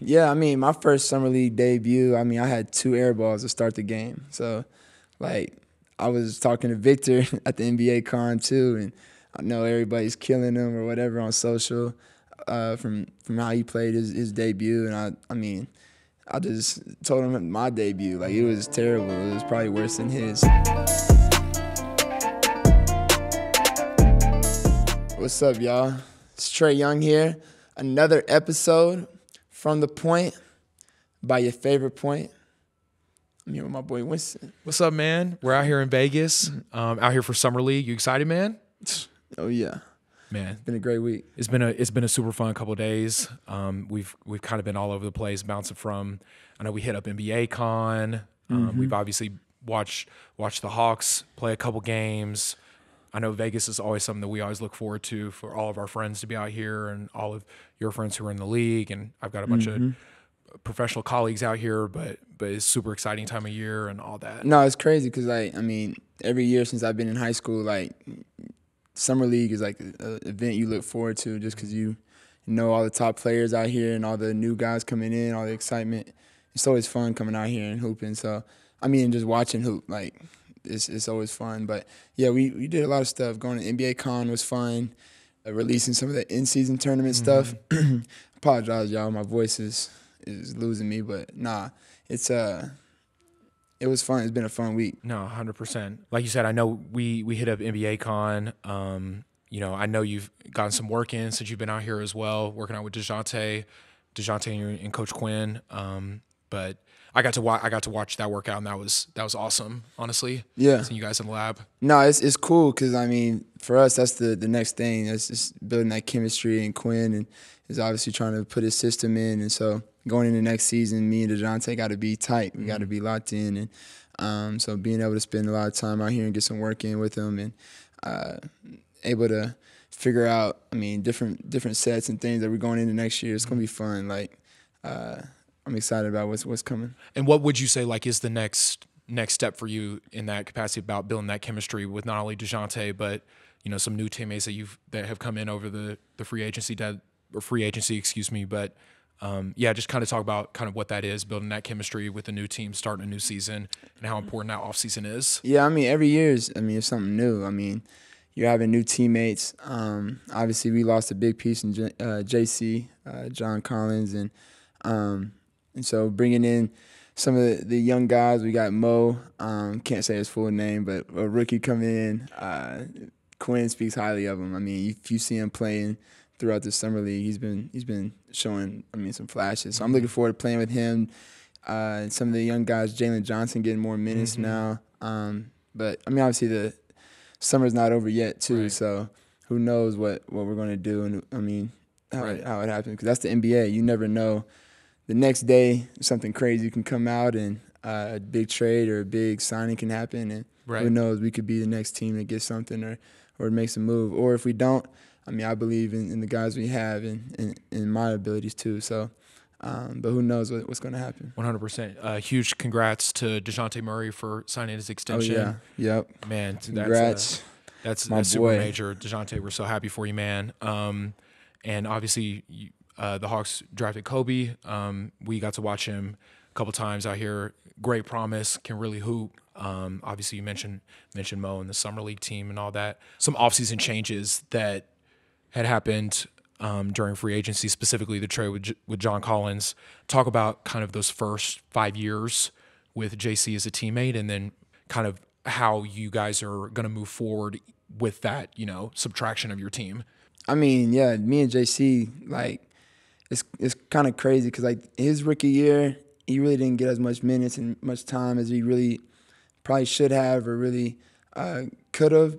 Yeah, I mean, my first summer league debut, I mean, I had 2 air balls to start the game. So, like, I was talking to Victor at the NBA con too, and I know everybody's killing him or whatever on social from how he played his debut, and I mean, I just told him my debut, like it was terrible. It was probably worse than his. What's up, y'all? It's Trae Young here. Another episode from the point by your favorite point. I'm here with my boy Winston. What's up, man? We're out here in Vegas, out here for Summer League. You excited, man? Oh yeah, Man, it's been a great week. it's been a super fun couple of days. We've kind of been all over the place, bouncing from. I know we hit up NBA Con. We've obviously watched the Hawks play a couple games. I know Vegas is always something that we always look forward to for all of our friends to be out here and all of your friends who are in the league. And I've got a bunch of professional colleagues out here, but it's super exciting time of year and all that. No, it's crazy because like I mean, every year since I've been in high school, like summer league is like an event you look forward to just because you know all the top players out here and all the new guys coming in, all the excitement. It's always fun coming out here and hooping. So I mean, just watching hoop, like it's always fun. But yeah, we did a lot of stuff. Going to NBA Con was fun. Releasing some of the in-season tournament stuff. Apologize, y'all. My voice is losing me, but nah, it was fun. It's been a fun week. No, 100%. Like you said, I know we hit up NBA Con. I know you've gotten some work in since you've been out here as well, working out with Dejounte and Coach Quinn. But I got to watch that workout, and that was awesome. Honestly, Yeah. seeing you guys in the lab. No, it's cool because I mean, for us, that's the next thing. That's just building that chemistry, and Quinn and is obviously trying to put his system in, and so going into next season, me and Dejounte got to be tight. We got to be locked in, and so being able to spend a lot of time out here and get some work in with him, and able to figure out, I mean, different sets and things that we're going into next year. It's gonna be fun. Like, I'm excited about what's coming. And what would you say like is the next step for you in that capacity about building that chemistry with not only Dejounte but some new teammates that have come in over the free agency excuse me, but just kind of talk about kind of what that is, building that chemistry with a new team, starting a new season, and how important that offseason is. Yeah, I mean, every year it's something new. I mean, you're having new teammates. Obviously, we lost a big piece in JC, John Collins, and so bringing in some of the young guys, we got Mo, can't say his full name, but a rookie coming in. Quinn speaks highly of him. I mean, if you see him playing throughout the summer league, he's been showing, I mean, some flashes. So I'm looking forward to playing with him. And some of the young guys, Jalen Johnson getting more minutes now. But I mean, obviously the summer's not over yet too. Right. So who knows what we're going to do, and I mean how it happens, because that's the NBA. You never know. The next day, something crazy can come out, and a big trade or a big signing can happen, and who knows? We could be the next team that gets something or makes a move. Or if we don't, I mean, I believe in the guys we have and in my abilities too. So, but who knows what's going to happen? 100%. Huge congrats to Dejounte Murray for signing his extension. Oh yeah, yep. Man, Congrats. That's My super boy. major. Dejounte, we're so happy for you, man. And obviously, the Hawks drafted Kobe. We got to watch him a couple times out here. Great promise, can really hoop. Obviously, you mentioned Mo and the summer league team and all that. Some offseason changes that had happened during free agency, specifically the trade with John Collins. Talk about kind of those first 5 years with JC as a teammate, and then kind of how you guys are going to move forward with that, subtraction of your team. I mean, yeah, me and JC, like, it's kind of crazy because, like, his rookie year, he really didn't get as much minutes and much time as he really probably should have or really could have.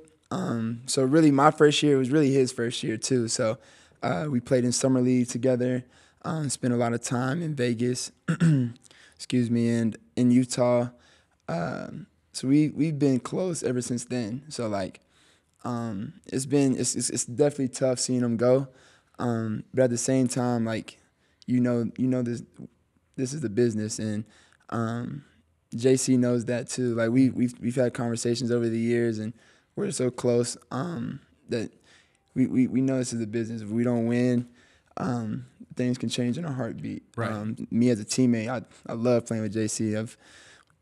So really my first year was really his first year too. So we played in summer league together, spent a lot of time in Vegas, excuse me, and in Utah. So we've been close ever since then. So like it's definitely tough seeing him go. But at the same time, like, this is the business, and JC knows that too. Like we've had conversations over the years, and we're so close that we know this is the business. If we don't win, things can change in a heartbeat. Right. Me as a teammate, I love playing with JC. I've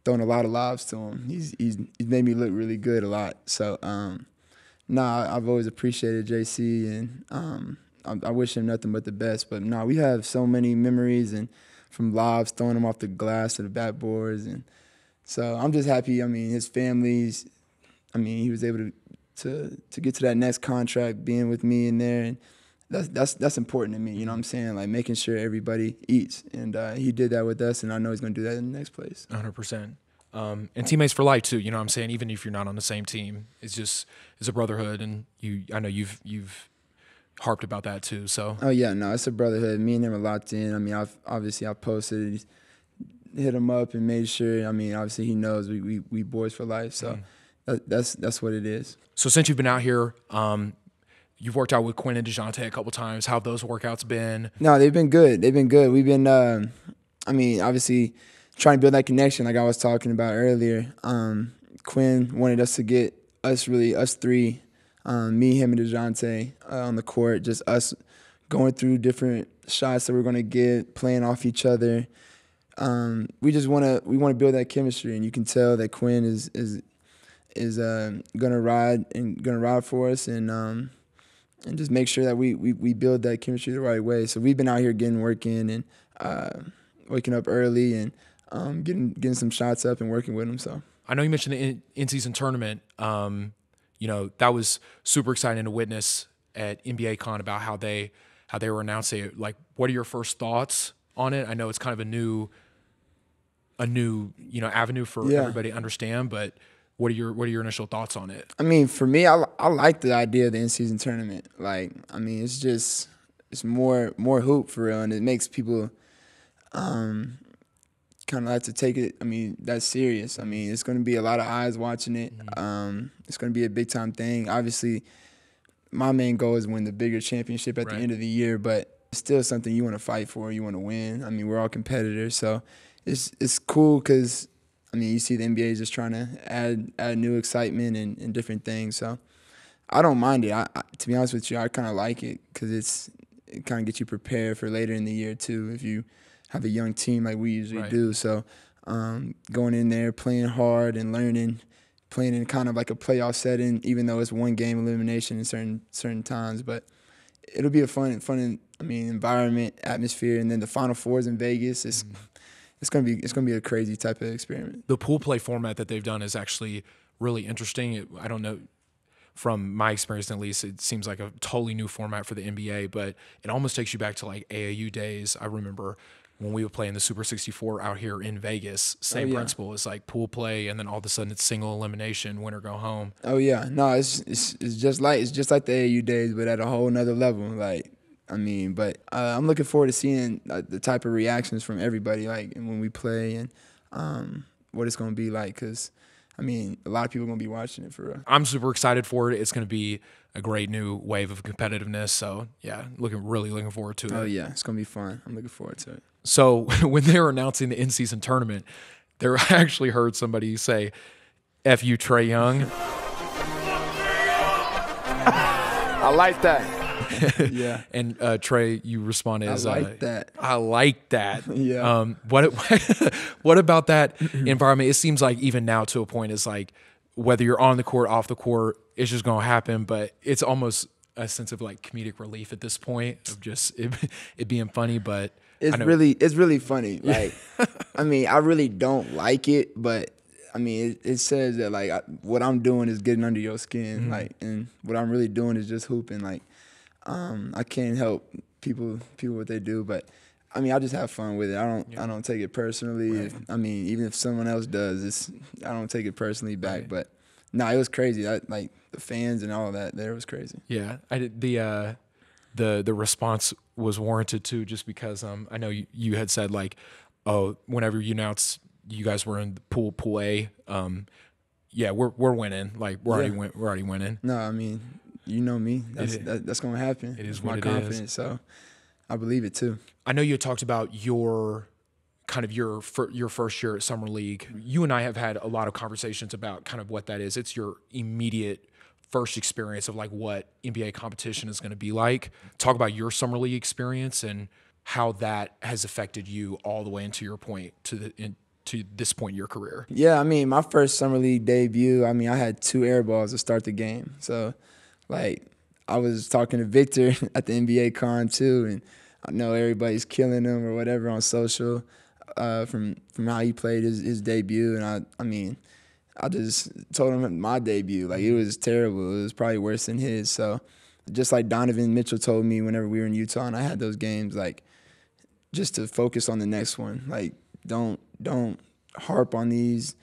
thrown a lot of lobs to him. He's made me look really good a lot. So I've always appreciated JC, and I wish him nothing but the best. But we have so many memories, and from lobs, throwing them off the glass to the backboards, and so I'm just happy. I mean, his family's. I mean, he was able to get to that next contract, being with me in there, and that's important to me. You know what I'm saying? Like making sure everybody eats, and he did that with us, and I know he's gonna do that in the next place. 100%. And teammates for life too. You know what I'm saying? Even if you're not on the same team, it's a brotherhood, and I know you've harped about that too. So. Oh yeah, no, it's a brotherhood. Me and him are locked in. I mean, I posted, hit him up, and made sure. I mean, obviously he knows we boys for life. So. That's what it is. So since you've been out here, you've worked out with Quinn and Dejounte a couple times. How have those workouts been? No, they've been good. We've been, obviously trying to build that connection like I was talking about earlier. Quinn wanted us to get us three, me, him, and Dejounte on the court, just us going through different shots that we're going to get, playing off each other. We want to build that chemistry, and you can tell that Quinn is gonna ride for us, and just make sure that we build that chemistry the right way. So we've been out here getting work in, and waking up early, and getting some shots up and working with them. So I know you mentioned the in-season tournament. That was super exciting to witness at NBA Con about how they were announcing it. Like, what are your first thoughts on it? I know it's kind of a new avenue for everybody to understand, but what are your initial thoughts on it? I mean, for me, I like the idea of the in-season tournament. Like, I mean, it's more hoop for real, and it makes people kind of like to take it. I mean, that's serious. I mean, it's going to be a lot of eyes watching it. It's going to be a big time thing. Obviously, my main goal is win the bigger championship at the end of the year, but it's still something you want to fight for. You want to win. I mean, we're all competitors, so it's cool because. I mean, you see the NBA is just trying to add new excitement and different things. So I don't mind it. To be honest with you, I kind of like it because it kind of gets you prepared for later in the year too if you have a young team like we usually do. So going in there, playing hard and learning, playing in kind of like a playoff setting, even though it's one game elimination in certain times. But it'll be a fun environment, atmosphere, and then the Final Fours in Vegas. It's gonna be a crazy type of experiment. The pool play format that they've done is actually really interesting. I don't know, from my experience at least, it seems like a totally new format for the NBA, but it almost takes you back to like AAU days. I remember when we would play in the Super 64 out here in Vegas. Same principle. It's like pool play, and then all of a sudden it's single elimination, win or go home. Oh yeah, no, it's just like the AAU days, but at a whole nother level. Like. I mean, but I'm looking forward to seeing the type of reactions from everybody, like, and when we play, and what it's going to be like. Because, I mean, a lot of people are going to be watching it for real. I'm super excited for it. It's going to be a great new wave of competitiveness. So, yeah, really looking forward to it. Oh, yeah, it's going to be fun. I'm looking forward to it. So, when they were announcing the in-season tournament, I actually heard somebody say, F you, Trae Young. I like that. Yeah. And Trae, you responded as I like that. I like that. Yeah. What about that environment? It seems like even now to a point, it's like whether you're on the court, off the court, it's just gonna happen. But it's almost a sense of like comedic relief at this point of just it being funny. But it's really funny. Like, I mean, I really don't like it, but. I mean, it says that like what I'm doing is getting under your skin, like, and what I'm really doing is just hooping. Like, I can't help people what they do, but I mean, I just have fun with it. I don't take it personally. Right. Even if someone else does, I don't take it personally back. Right. But no, it was crazy. Like the fans and all of that, there was crazy. Yeah, I did the response was warranted too, just because I know you had said like, oh, whenever you announced you guys were in pool A, yeah, we're winning. Like we're already winning. No, I mean, you know me. That's gonna happen. It is my confidence. So I believe it too. I know you had talked about your first year at Summer League. You and I have had a lot of conversations about kind of what that is. It's your immediate first experience of like what NBA competition is going to be like. Talk about your summer league experience and how that has affected you all the way into your point to this point in your career. Yeah, I mean, my first summer league debut, I mean, I had 2 air balls to start the game. So, like, I was talking to Victor at the NBA con too, and I know everybody's killing him or whatever on social from how he played his debut, and I mean, I just told him my debut, like, it was terrible. It was probably worse than his. So, just like Donovan Mitchell told me whenever we were in Utah and I had those games, like, just to focus on the next one. Like, don't harp on these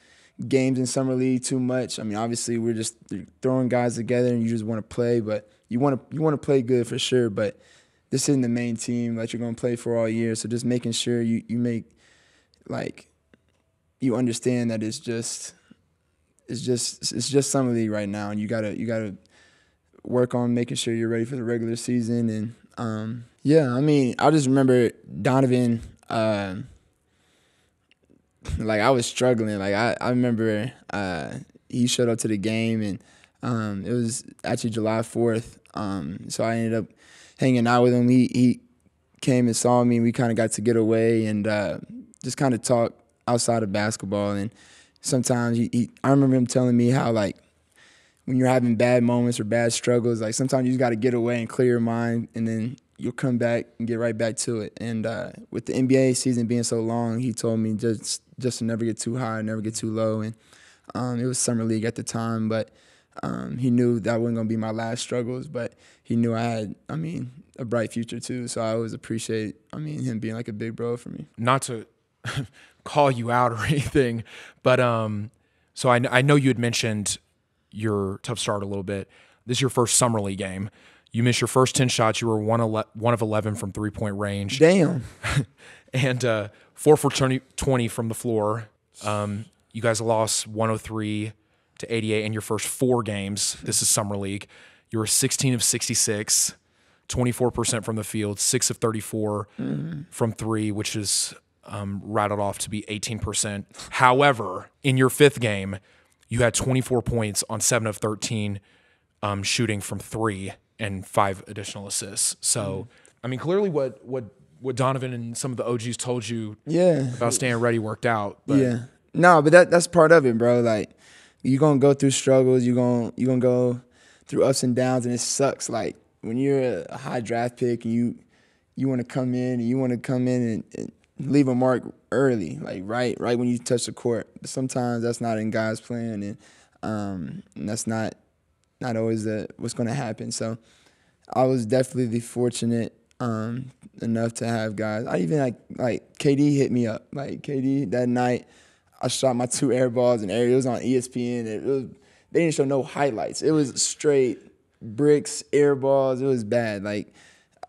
games in summer league too much. I mean, obviously we're just throwing guys together and you just want to play, but you want to play good for sure. But this isn't the main team that you're going to play for all year. So just making sure you make, like, you understand that it's just summer league right now, and you gotta work on making sure you're ready for the regular season. And yeah, I mean, I just remember Donovan. Like, I was struggling. Like, I remember he showed up to the game, and it was actually July 4th. So I ended up hanging out with him. He came and saw me, and we kind of got to get away and just kind of talk outside of basketball. And sometimes I remember him telling me how, like, when you're having bad moments or bad struggles, like, sometimes you just got to get away and clear your mind, and then you'll come back and get right back to it. And with the NBA season being so long, he told me just to never get too high, never get too low. And it was summer league at the time, but he knew that wasn't going to be my last struggles, but he knew I had, I mean, a bright future too. So I always appreciate, I mean, him being like a big bro for me. Not to call you out or anything, but so I know you had mentioned your tough start a little bit. This is your first summer league game. You missed your first 10 shots. You were 1 of 11 from three-point range. Damn. And 4 for 20 from the floor. You guys lost 103 to 88 in your first 4 games. This is summer league. You were 16 of 66, 24% from the field, 6 of 34 from 3, which is rattled off to be 18%. However, in your 5th game, you had 24 points on 7 of 13 shooting from 3 and 5 additional assists. So, I mean, clearly what Donovan and some of the OGs told you about staying ready worked out. But. Yeah. No, but that's part of it, bro. Like, you're going to go through struggles. You're gonna go through ups and downs, and it sucks. Like, when you're a high draft pick and you want to come in and leave a mark early, like right when you touch the court. But sometimes that's not in God's plan, and that's not always what's going to happen. So I was definitely fortunate enough to have guys. I even like KD hit me up. Like, KD that night, I shot my 2 air balls, and it was on ESPN. They didn't show no highlights. It was straight bricks, air balls. It was bad. Like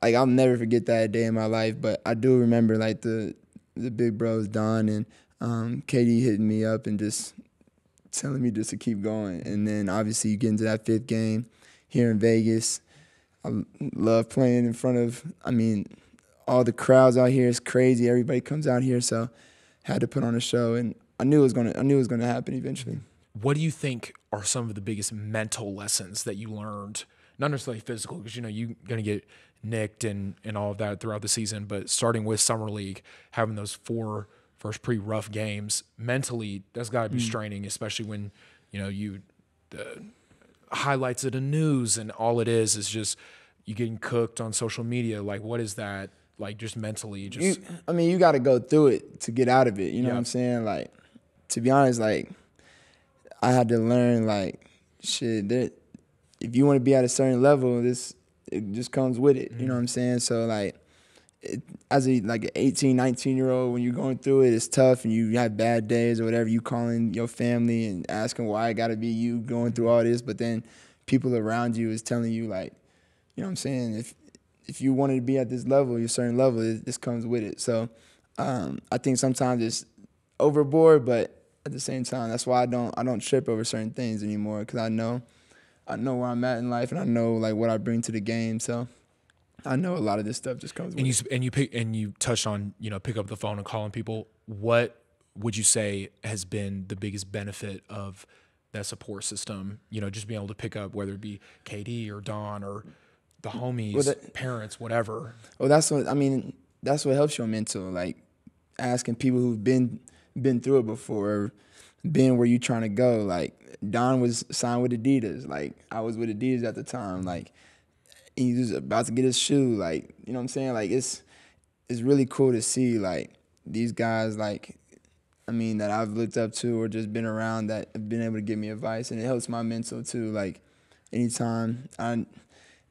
I'll never forget that day in my life. But I do remember, like, the big bros, Don and KD, hitting me up and just telling me just to keep going. And then obviously you get into that 5th game here in Vegas. I love playing in front of, I mean, all the crowds out here is crazy. Everybody comes out here, so had to put on a show, and I knew it was gonna happen eventually. What do you think are some of the biggest mental lessons that you learned? Not necessarily physical, because you're gonna get nicked and all of that throughout the season, but starting with summer league, having those 4 first pretty rough games, mentally that's got to be straining, especially when the highlights of the news and all it is just you getting cooked on social media. Like, what is that like, just mentally? You got to go through it to get out of it. You know what I'm saying? Like, to be honest, like, I had to learn, like, shit, that if you want to be at a certain level, it just comes with it. You know what I'm saying? So, like, as an 18, 19-year-old, when you're going through it, it's tough, and you have bad days or whatever. You calling your family and asking why it got to be you going through all this, but then people around you is telling you, like, you know what I'm saying, if you wanted to be at this level, your certain level, this comes with it. So I think sometimes it's overboard, but at the same time, that's why I don't trip over certain things anymore, because I know where I'm at in life, and I know, like, what I bring to the game. So I know a lot of this stuff just comes with it. And you touched on, pick up the phone and calling people. What would you say has been the biggest benefit of that support system, just being able to pick up whether it be KD or Don or the homies, parents, whatever. Well, that's what helps your mental, like asking people who've been through it before, been where you trying to go. Like Don was signed with Adidas, like I was with Adidas at the time, like he was about to get his shoe, like, you know what I'm saying? Like it's really cool to see like these guys, like, that I've looked up to or just been around that have been able to give me advice, and it helps my mental too. Like anytime,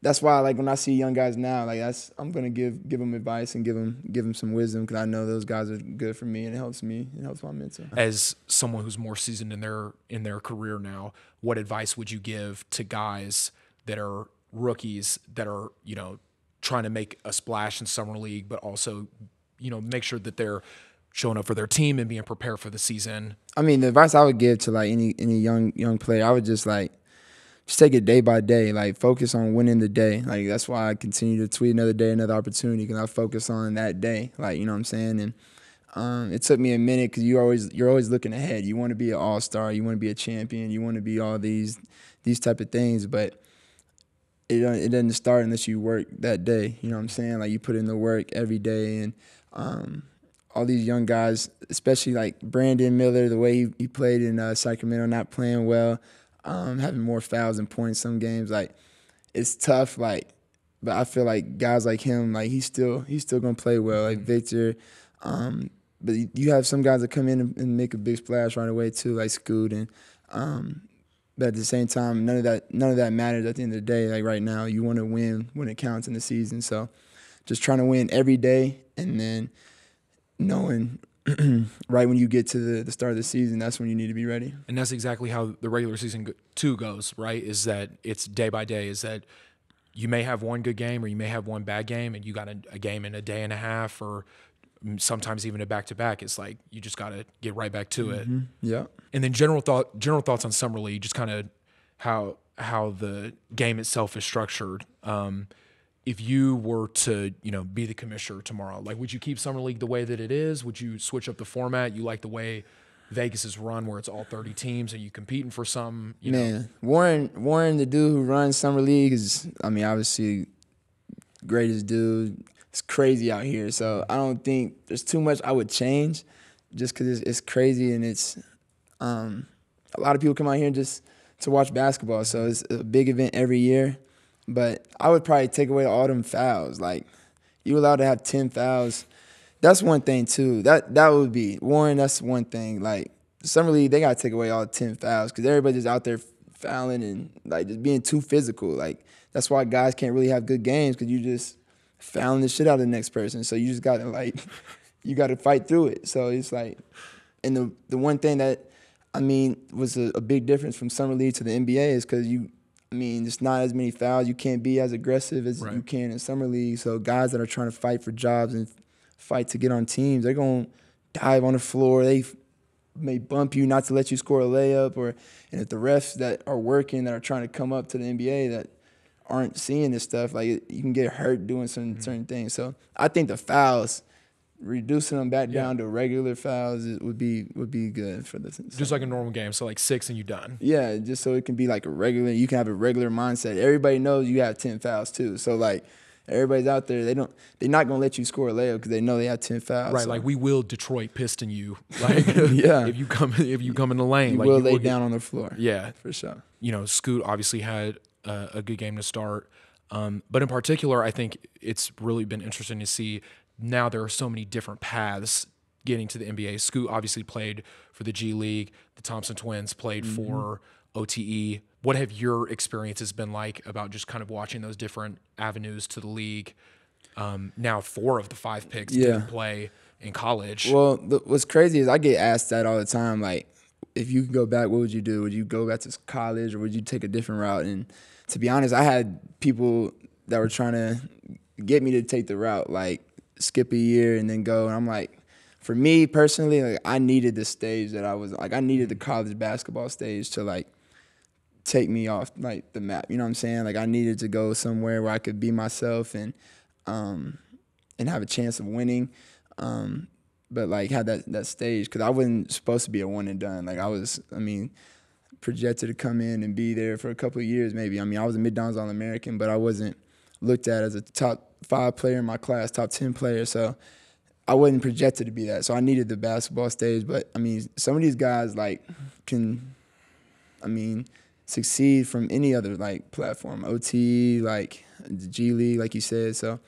that's why like when I see young guys now, like I'm gonna give them advice and give them some wisdom, because I know those guys are good for me, and it helps me. It helps my mental. As someone who's more seasoned in their career now, what advice would you give to guys that are rookies that are trying to make a splash in summer league, but also make sure that they're showing up for their team and being prepared for the season? The advice I would give to like any young player, I would just take it day by day, like focus on winning the day. Like that's why I continue to tweet another day, another opportunity, because I focus on that day. Like, you know what I'm saying? And it took me a minute, because you're always looking ahead. You want to be an all-star, you want to be a champion, you want to be all these type of things, but it doesn't start unless you work that day. You know what I'm saying? Like you put in the work every day, and all these young guys, especially like Brandon Miller, the way he played in Sacramento, not playing well, having more fouls than points some games, like it's tough. Like, but I feel like guys like him, like he's still gonna play well. Like Victor, but you have some guys that come in and make a big splash right away too, like Scoot, and but at the same time, none of that matters at the end of the day. Like right now, you want to win when it counts in the season. So just trying to win every day, and then knowing right when you get to the start of the season, that's when you need to be ready. And that's exactly how the regular season too goes, right? Is that it's day by day. Is that you may have one good game or you may have one bad game, and you got a game in a day and a half, or sometimes even a back-to-back. It's like you just got to get right back to it. Yeah. And then general thoughts on summer league, just kind of how the game itself is structured. If you were to, be the commissioner tomorrow, like, would you keep summer league the way that it is? Would you switch up the format? You like the way Vegas is run, where it's all 30 teams and you competing for some? Man, Warren, the dude who runs summer league is, obviously, greatest dude. It's crazy out here, so I don't think there's too much I would change, just because it's crazy, and it's a lot of people come out here just to watch basketball, so it's a big event every year. But I would probably take away all them fouls. Like, you allowed to have 10 fouls. That's one thing too. That would be Warren. That's one thing. Like summer league, they gotta take away all 10 fouls, because everybody's out there fouling and like just being too physical. Like that's why guys can't really have good games, because you just fouling the shit out of the next person. So you just gotta you gotta fight through it. So it's like, and the one thing that was a big difference from summer league to the NBA is because it's not as many fouls. You can't be as aggressive as you can in summer league. So guys that are trying to fight for jobs and fight to get on teams, they're going to dive on the floor. They may bump you not to let you score a layup. And if the refs that are working, that are trying to come up to the NBA, that aren't seeing this stuff, like you can get hurt doing certain things. So I think the fouls, reducing them back down to regular fouls would be good for this. Just like a normal game, so like 6 and you're done. Yeah, just so it can be like you can have a regular mindset. Everybody knows you have 10 fouls too. So like everybody's out there, they're not gonna let you score a layup because they know they have 10 fouls. Right, so. Like we will Detroit Piston you. Like yeah. if you come in the lane, you will lay down on the floor. Yeah. For sure. Scoot obviously had a good game to start. But in particular, I think it's really been interesting to see. Now there are so many different paths getting to the NBA. Scoot obviously played for the G League. The Thompson twins played for OTE. What have your experiences been like about just kind of watching those different avenues to the league? Now 4 of the 5 picks didn't play in college. Well, what's crazy is I get asked that all the time. Like, if you could go back, what would you do? Would you go back to college, or would you take a different route? And to be honest, I had people that were trying to get me to take the route, like, skip a year and then go. And I'm like, for me personally, like I needed the stage that I was like, I needed the college basketball stage to like take me off like the map. You know what I'm saying? Like I needed to go somewhere where I could be myself and have a chance of winning. But like have that stage, because I wasn't supposed to be a one and done. Like projected to come in and be there for a couple of years maybe. I mean, I was a mid-downs All-American, but I wasn't looked at as a top 5 player in my class, top 10 player. So I wasn't projected to be that. So I needed the basketball stage. But, I mean, some of these guys, like, can, I mean, succeed from any other, like, platform. OT, like, the G League, like you said. So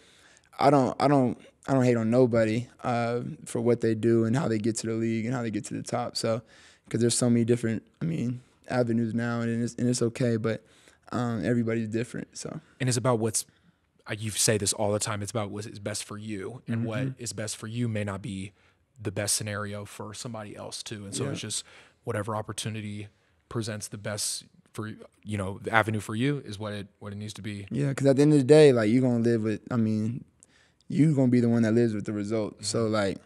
I don't hate on nobody for what they do and how they get to the league and how they get to the top. So, because there's so many different, I mean, avenues now, and it's okay, but everybody's different. So, and it's about what's, you say this all the time, it's about what is best for you, and what is best for you may not be the best scenario for somebody else too. And so it's just whatever opportunity presents the best for, you know, the avenue for you is what it needs to be. Yeah, because at the end of the day, like, you're going to live with, I mean, you're going to be the one that lives with the result. So, like,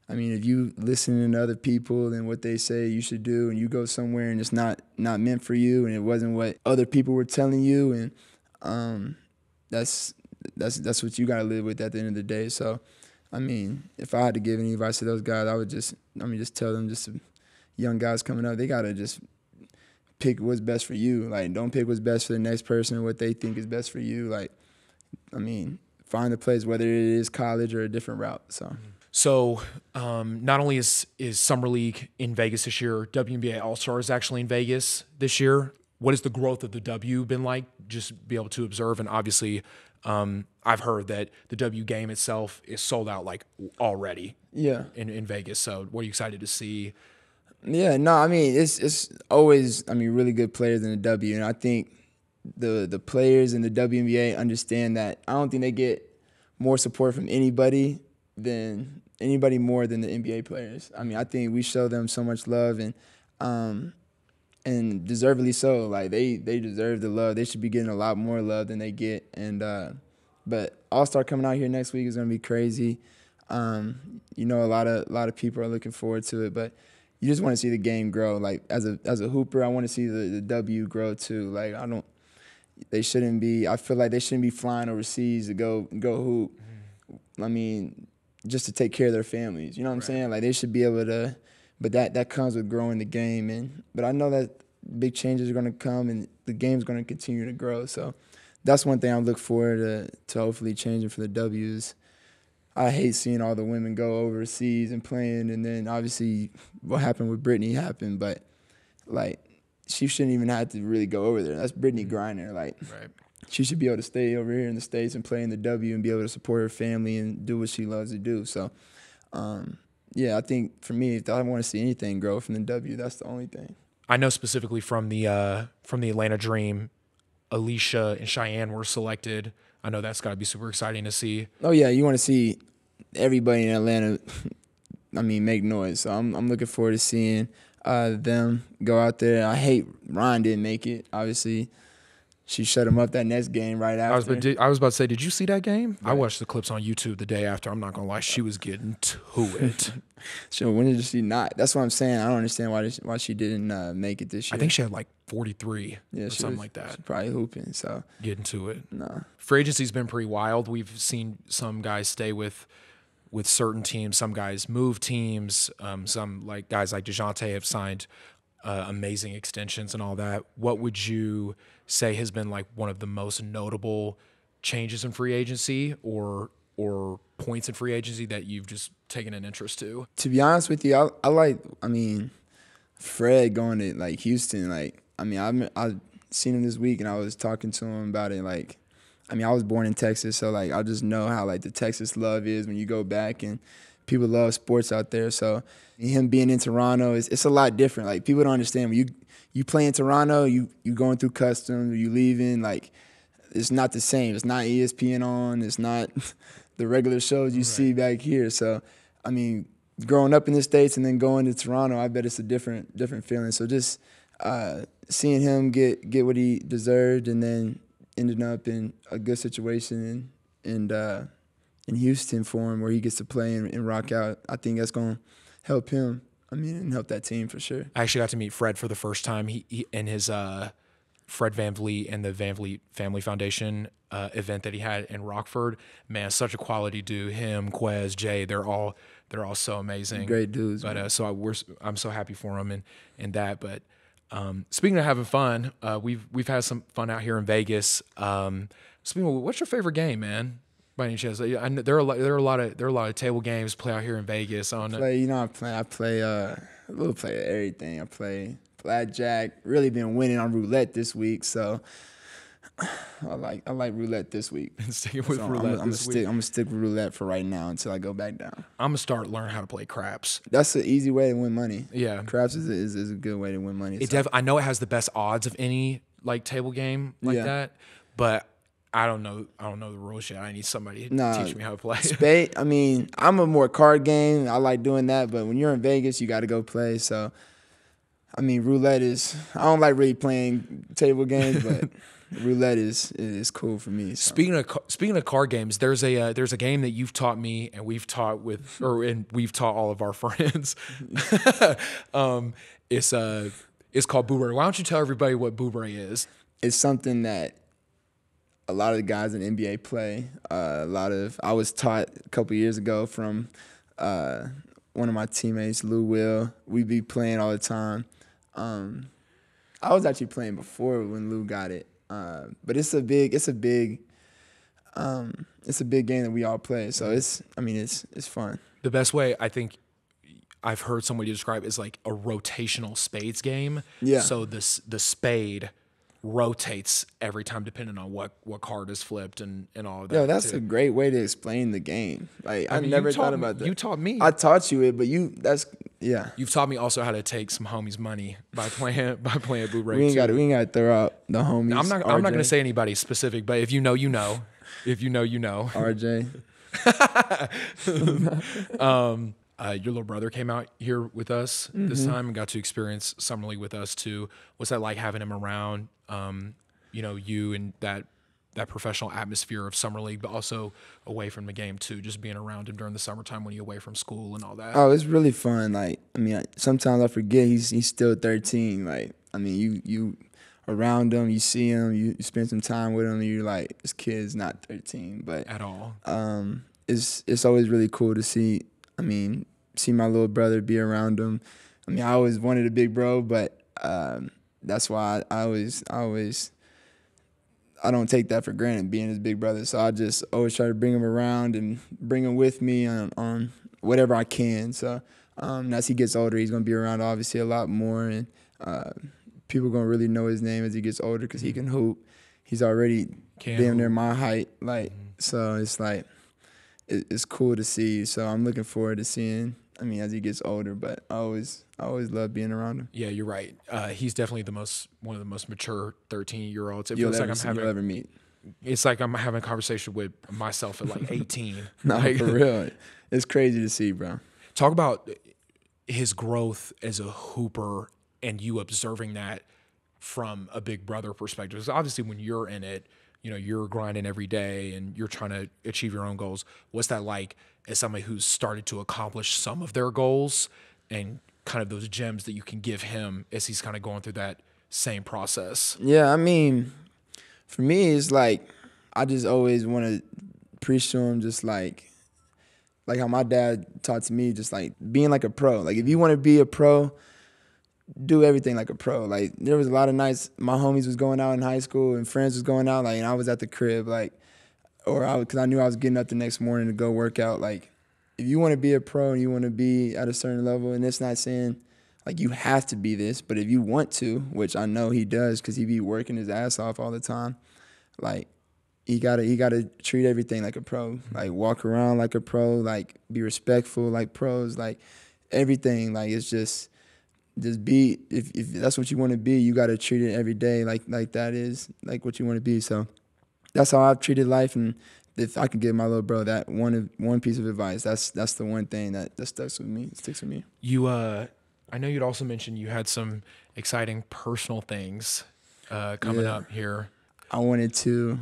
I mean, if you listen to other people and what they say you should do, and you go somewhere and it's not meant for you, and it wasn't what other people were telling you, and that's what you got to live with at the end of the day. So, I mean, if I had to give any advice to those guys, I would just tell them, just young guys coming up, they got to just pick what's best for you. Like, don't pick what's best for the next person, what they think is best for you. Like, I mean, find a place, whether it is college or a different route. So not only is Summer League in Vegas this year, WNBA All-Star is actually in Vegas this year. What has the growth of the W been like? Just be able to observe. And obviously, I've heard that the W game itself is sold out like already. Yeah. In Vegas. So what are you excited to see? Yeah, no, I mean, it's always, I mean, really good players in the W. And I think the players in the WNBA understand that. I don't think they get more support from anybody more than the NBA players. I mean, I think we show them so much love, and deservedly so. Like, they deserve the love. They should be getting a lot more love than they get. And but All-Star coming out here next week is going to be crazy. You know, a lot of people are looking forward to it, but you just want to see the game grow. Like, as a hooper, I want to see the W grow too. Like, I feel like they shouldn't be flying overseas to go hoop. I mean, just to take care of their families. You know what I'm saying? Like, they should be able to, but that comes with growing the game. But I know that big changes are going to come, and the game's going to continue to grow. So that's one thing I look forward to hopefully changing for the W's. I hate seeing all the women go overseas and playing, and then obviously what happened with Brittany happened, but, like, she shouldn't even have to really go over there. That's Brittany Griner. Like, she should be able to stay over here in the States and play in the W and be able to support her family and do what she loves to do. So, yeah, I think for me, if I want to see anything grow from the W, that's the only thing. I know specifically from the Atlanta Dream, Alicia and Cheyenne were selected. I know that's got to be super exciting to see. Oh, yeah, you want to see everybody in Atlanta, I mean, make noise. So I'm looking forward to seeing them go out there. I hate Ryan didn't make it, obviously. She shut him up that next game right after. I was about to say, did you see that game? Right. I watched the clips on YouTube the day after. I'm not going to lie. She was getting to it. Sure, when did she not? That's what I'm saying. I don't understand why she didn't make it this year. I think she had like 43 or something like that. She's probably hooping. So getting to it. No. Free agency's been pretty wild. We've seen some guys stay with certain teams. Some guys move teams. Some like guys like Dejounte have signed amazing extensions and all that. What would you say has been like one of the most notable changes in free agency or points in free agency that you've just taken an interest to? To be honest with you, I mean, Fred going to like Houston. Like, I mean, I seen him this week and I was talking to him about it. Like, I mean, I was born in Texas, so like I just know how like the Texas love is when you go back, and people love sports out there. So him being in Toronto, it's a lot different. Like, people don't understand when you play in Toronto, you going through customs, you leaving, like, it's not the same. It's not ESPN on. It's not the regular shows you see back here. So, I mean, growing up in the States and then going to Toronto, I bet it's a different feeling. So just seeing him get what he deserved and then ending up in a good situation and in Houston for him where he gets to play and rock out, I think that's going to help him. I mean, and help that team for sure. I actually got to meet Fred for the first time. He in his Fred VanVleet and the VanVleet Family Foundation event that he had in Rockford. Man, such a quality dude. Him, Quez, Jay, they're all so amazing. Great dudes. But so I'm so happy for him and that. But Speaking of having fun, we've had some fun out here in Vegas. Speaking of, what's your favorite game, man? By any chance, I know there are a lot of table games play out here in Vegas. I play a little play of everything. I play blackjack. Really been winning on roulette this week, so I like roulette this week. Sticking with roulette I'm gonna stick with roulette for right now until I go back down. I'm gonna start learning how to play craps. That's an easy way to win money. Yeah, craps is a good way to win money. I know it has the best odds of any like table game like that, but I don't know the rules yet. I need somebody to teach me how to play. Spade. I mean, I'm a more card game. I like doing that, but when you're in Vegas, you got to go play. So, I mean, roulette is. I don't like really playing table games, but roulette is cool for me. So. Speaking of card games, there's a game that you've taught me, and we've taught all of our friends. It's called Booberry. Why don't you tell everybody what Booberry is? It's something that a lot of the guys in the NBA play. I was taught a couple years ago from one of my teammates, Lou Will. We'd be playing all the time. I was actually playing before when Lou got it. But it's a big game that we all play. So it's fun. The best way I think I've heard somebody describe it is like a rotational spades game. Yeah. So the spade rotates every time depending on what card is flipped and all of that. Yo, that's a great way to explain the game. Like I never thought about that. You taught me. I taught you it, but yeah. You've taught me also how to take some homies' money by playing Booberry. We ain't got to throw out the homies. I'm not going to say anybody specific, but if you know, you know. If you know, you know. RJ. Your little brother came out here with us this time and got to experience Summer League with us too. What's that like having him around? You and that professional atmosphere of Summer League, but also away from the game too, just being around him during the summertime when you're away from school and all that. Oh, it's really fun. Like, I mean, sometimes I forget he's still 13. Like, I mean, you around him, you see him, you spend some time with him, and you're like, this kid's not 13, but at all. It's always really cool to see. I mean, see my little brother, be around him. I mean, I always wanted a big bro, but that's why I don't take that for granted, being his big brother. So I just always try to bring him around and bring him with me on whatever I can. So as he gets older, he's going to be around obviously a lot more, and people going to really know his name as he gets older because he can hoop. He's already damn near my height. Like, so it's like, it's cool to see. So I'm looking forward to seeing, as he gets older, but I always love being around him. Yeah, you're right. He's definitely one of the most mature 13-year-olds. You'll ever meet. It's like I'm having a conversation with myself at like 18. No, for real. It's crazy to see, bro. Talk about his growth as a hooper and you observing that from a big brother perspective. Because obviously when you're in it, you're grinding every day and you're trying to achieve your own goals. What's that like as somebody who's started to accomplish some of their goals and kind of those gems that you can give him as he's kind of going through that same process? Yeah, for me, it's like I just always want to preach to him just like how my dad taught to me, just like being like a pro. Like if you want to be a pro, do everything like a pro. Like there was a lot of nights my homies was going out in high school and friends was going out, like, and I was at the crib, because I knew I was getting up the next morning to go work out. Like if you want to be a pro and you want to be at a certain level, and it's not saying like you have to be this, but if you want to, which I know he does because he be working his ass off all the time, like he gotta treat everything like a pro. Like walk around like a pro, like be respectful like pros, like everything. Like it's just be, if that's what you want to be, you got to treat it every day like that is like what you want to be. So that's how I've treated life, and if I could give my little bro that one piece of advice, that's the one thing that sticks with me. You I know you'd also mentioned you had some exciting personal things coming up here. I wanted to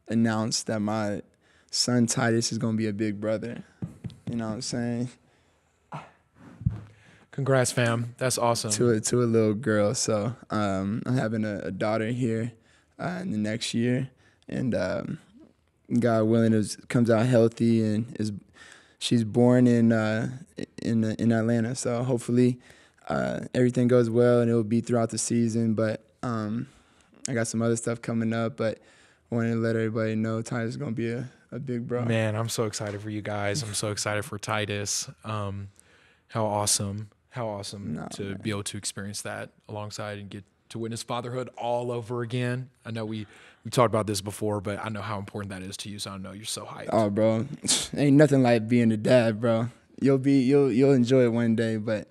announce that my son Titus is going to be a big brother. You know what I'm saying? Congrats, fam. That's awesome. To a little girl. So I'm having a daughter here in the next year, and God willing, comes out healthy, and she's born in Atlanta. So hopefully everything goes well and it will be throughout the season. But I got some other stuff coming up, but I wanted to let everybody know Titus is going to be a big bro. Man, I'm so excited for you guys. I'm so excited for Titus. How awesome to be able to experience that alongside and get to witness fatherhood all over again. I know we talked about this before, but I know how important that is to you, so I know you're so hyped. Oh, bro, ain't nothing like being a dad, bro. You'll enjoy it one day, but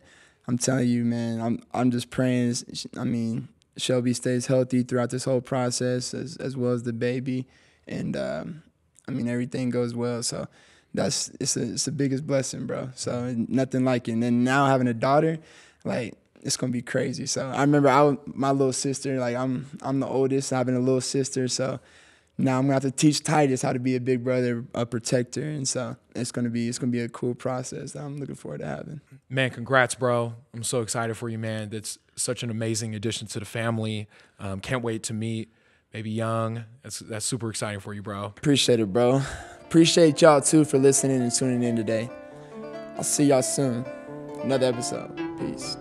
I'm telling you, man, I'm just praying. I mean, Shelby stays healthy throughout this whole process, as well as the baby, and I mean everything goes well. So it's the biggest blessing, bro. So nothing like it. And then now having a daughter, like, it's gonna be crazy. So I remember my little sister, like I'm the oldest, having a little sister, so now I'm gonna have to teach Titus how to be a big brother, a protector, and so it's gonna be a cool process that I'm looking forward to having. Man, congrats, bro. I'm so excited for you, man. That's such an amazing addition to the family. Can't wait to meet baby Young. That's super exciting for you, bro. Appreciate it, bro. Appreciate y'all too for listening and tuning in today. I'll see y'all soon. Another episode. Peace.